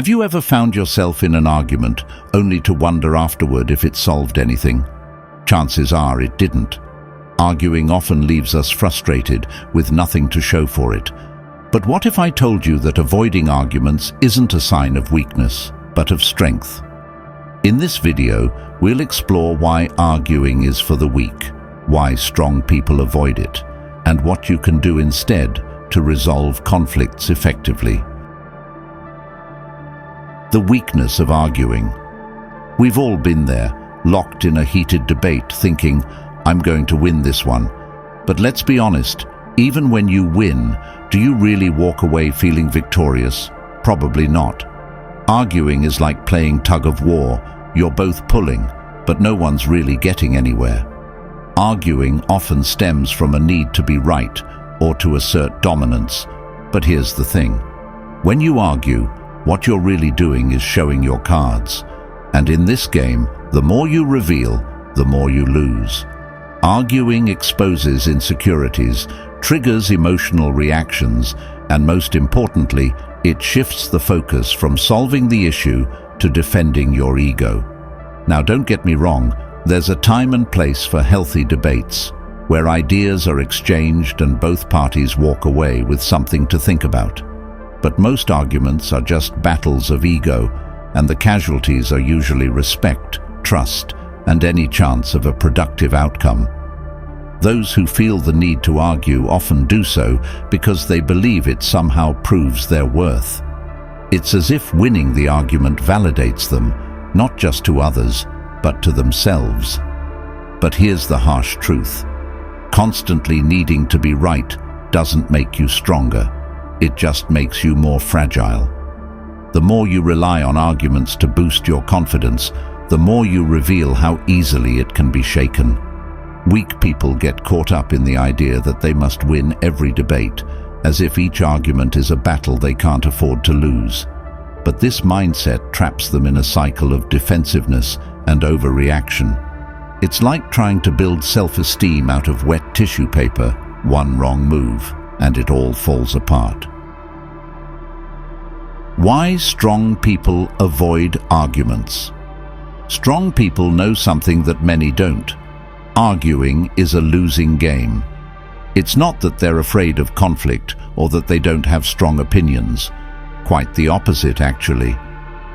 Have you ever found yourself in an argument only to wonder afterward if it solved anything? Chances are it didn't. Arguing often leaves us frustrated with nothing to show for it. But what if I told you that avoiding arguments isn't a sign of weakness, but of strength? In this video, we'll explore why arguing is for the weak, why strong people avoid it, and what you can do instead to resolve conflicts effectively. The weakness of arguing. We've all been there, locked in a heated debate thinking, I'm going to win this one. But let's be honest, even when you win, do you really walk away feeling victorious? Probably not. Arguing is like playing tug of war. You're both pulling, but no one's really getting anywhere. Arguing often stems from a need to be right or to assert dominance. But here's the thing. When you argue, what you're really doing is showing your cards. And in this game, the more you reveal, the more you lose. Arguing exposes insecurities, triggers emotional reactions, and most importantly, it shifts the focus from solving the issue to defending your ego. Now, don't get me wrong, there's a time and place for healthy debates, where ideas are exchanged and both parties walk away with something to think about. But most arguments are just battles of ego, and the casualties are usually respect, trust, and any chance of a productive outcome. Those who feel the need to argue often do so because they believe it somehow proves their worth. It's as if winning the argument validates them, not just to others, but to themselves. But here's the harsh truth. Constantly needing to be right doesn't make you stronger. It just makes you more fragile. The more you rely on arguments to boost your confidence, the more you reveal how easily it can be shaken. Weak people get caught up in the idea that they must win every debate, as if each argument is a battle they can't afford to lose. But this mindset traps them in a cycle of defensiveness and overreaction. It's like trying to build self-esteem out of wet tissue paper. One wrong move, and it all falls apart. Why strong people avoid arguments. Strong people know something that many don't. Arguing is a losing game. It's not that they're afraid of conflict or that they don't have strong opinions. Quite the opposite, actually.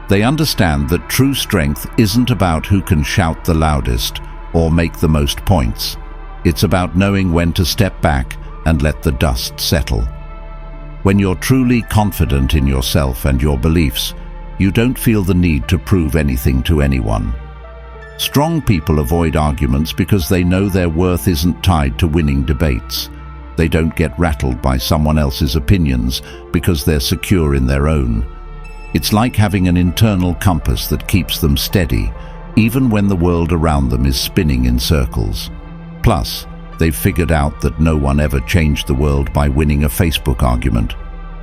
They understand that true strength isn't about who can shout the loudest or make the most points. It's about knowing when to step back and let the dust settle. When you're truly confident in yourself and your beliefs, you don't feel the need to prove anything to anyone. Strong people avoid arguments because they know their worth isn't tied to winning debates. They don't get rattled by someone else's opinions because they're secure in their own. It's like having an internal compass that keeps them steady, even when the world around them is spinning in circles. Plus, they've figured out that no one ever changed the world by winning a Facebook argument.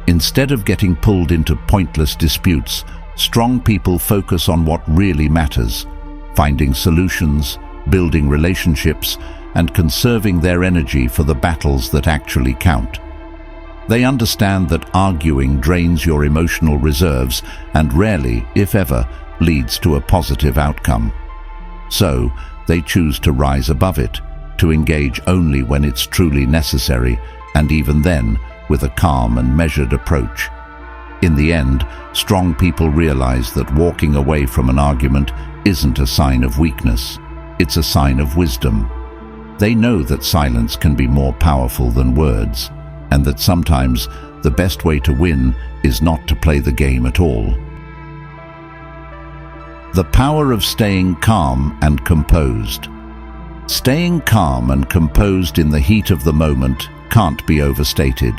Instead of getting pulled into pointless disputes, strong people focus on what really matters, finding solutions, building relationships, and conserving their energy for the battles that actually count. They understand that arguing drains your emotional reserves and rarely, if ever, leads to a positive outcome. So, they choose to rise above it, to engage only when it's truly necessary, and even then, with a calm and measured approach. In the end, strong people realize that walking away from an argument isn't a sign of weakness, it's a sign of wisdom. They know that silence can be more powerful than words, and that sometimes the best way to win is not to play the game at all. The power of staying calm and composed. Staying calm and composed in the heat of the moment can't be overstated.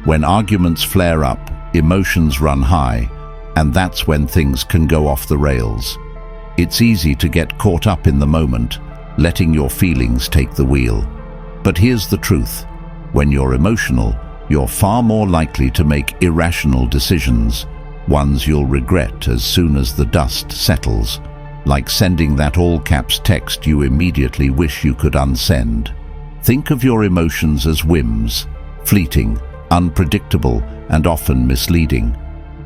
When arguments flare up, emotions run high, and that's when things can go off the rails. It's easy to get caught up in the moment, letting your feelings take the wheel. But here's the truth. When you're emotional, you're far more likely to make irrational decisions, ones you'll regret as soon as the dust settles, like sending that all-caps text you immediately wish you could unsend. Think of your emotions as whims, fleeting, unpredictable, and often misleading.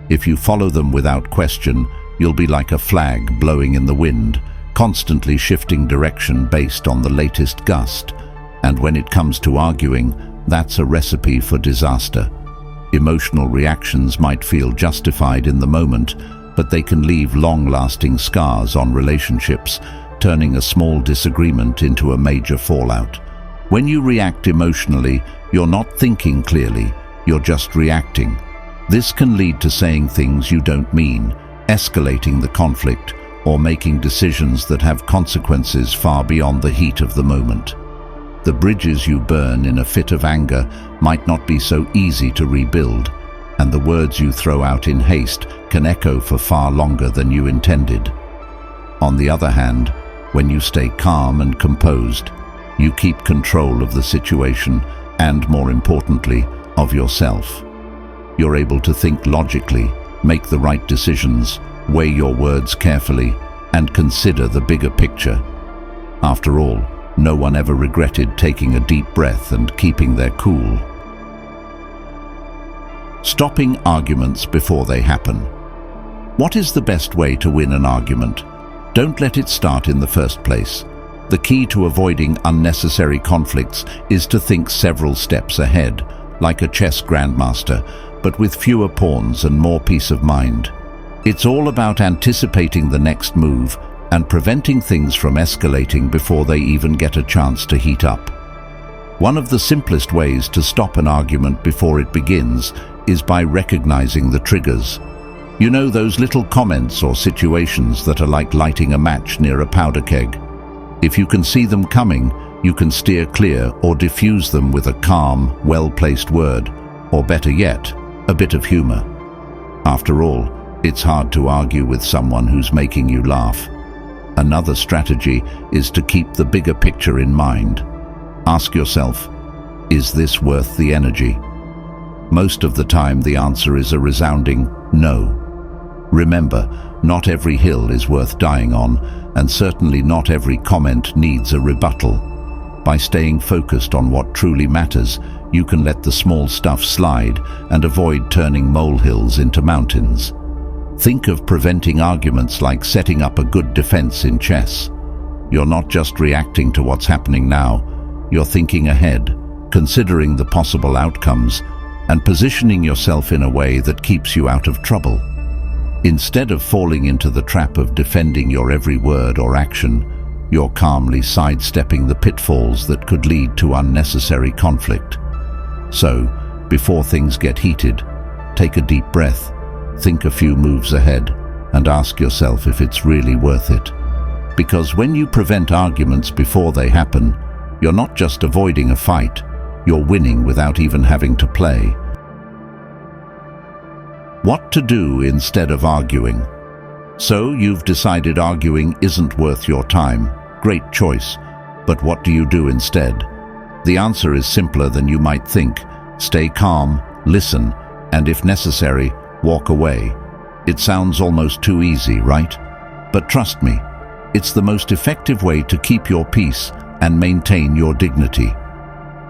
If you follow them without question, you'll be like a flag blowing in the wind, constantly shifting direction based on the latest gust. And when it comes to arguing, that's a recipe for disaster. Emotional reactions might feel justified in the moment, but they can leave long-lasting scars on relationships, turning a small disagreement into a major fallout. When you react emotionally, you're not thinking clearly, you're just reacting. This can lead to saying things you don't mean, escalating the conflict, or making decisions that have consequences far beyond the heat of the moment. The bridges you burn in a fit of anger might not be so easy to rebuild, and the words you throw out in haste can echo for far longer than you intended. On the other hand, when you stay calm and composed, you keep control of the situation and, more importantly, of yourself. You're able to think logically, make the right decisions, weigh your words carefully, and consider the bigger picture. After all, no one ever regretted taking a deep breath and keeping their cool. Stopping arguments before they happen. What is the best way to win an argument? Don't let it start in the first place. The key to avoiding unnecessary conflicts is to think several steps ahead, like a chess grandmaster, but with fewer pawns and more peace of mind. It's all about anticipating the next move and preventing things from escalating before they even get a chance to heat up. One of the simplest ways to stop an argument before it begins is by recognizing the triggers. You know, those little comments or situations that are like lighting a match near a powder keg. If you can see them coming, you can steer clear or diffuse them with a calm, well-placed word, or better yet, a bit of humor. After all, it's hard to argue with someone who's making you laugh. Another strategy is to keep the bigger picture in mind. Ask yourself, is this worth the energy? Most of the time, the answer is a resounding no. Remember, not every hill is worth dying on, and certainly not every comment needs a rebuttal. By staying focused on what truly matters, you can let the small stuff slide and avoid turning molehills into mountains. Think of preventing arguments like setting up a good defense in chess. You're not just reacting to what's happening now, you're thinking ahead, considering the possible outcomes, and positioning yourself in a way that keeps you out of trouble. Instead of falling into the trap of defending your every word or action, you're calmly sidestepping the pitfalls that could lead to unnecessary conflict. So, before things get heated, take a deep breath, think a few moves ahead, and ask yourself if it's really worth it. Because when you prevent arguments before they happen, you're not just avoiding a fight, you're winning without even having to play. What to do instead of arguing? So, you've decided arguing isn't worth your time. Great choice. But what do you do instead? The answer is simpler than you might think. Stay calm, listen, and if necessary, walk away. It sounds almost too easy, right? But trust me, it's the most effective way to keep your peace and maintain your dignity.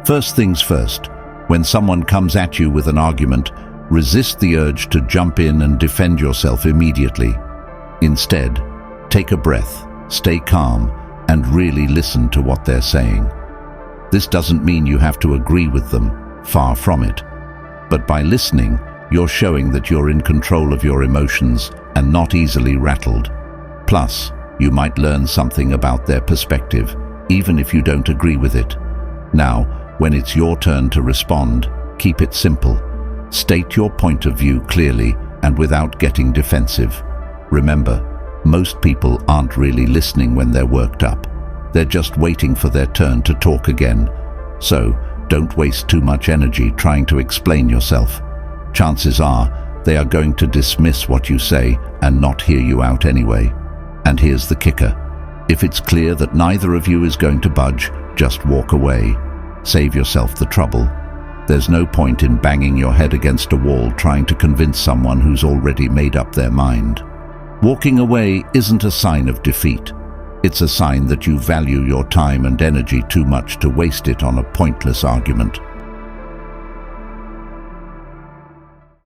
First things first, when someone comes at you with an argument, resist the urge to jump in and defend yourself immediately. Instead, take a breath, stay calm, and really listen to what they're saying. This doesn't mean you have to agree with them, far from it. But by listening, you're showing that you're in control of your emotions and not easily rattled. Plus, you might learn something about their perspective, even if you don't agree with it. Now, when it's your turn to respond, keep it simple. State your point of view clearly and without getting defensive. Remember, most people aren't really listening when they're worked up. They're just waiting for their turn to talk again. So, don't waste too much energy trying to explain yourself. Chances are they are going to dismiss what you say and not hear you out anyway. And here's the kicker. If it's clear that neither of you is going to budge, just walk away. Save yourself the trouble. There's no point in banging your head against a wall trying to convince someone who's already made up their mind. Walking away isn't a sign of defeat. It's a sign that you value your time and energy too much to waste it on a pointless argument.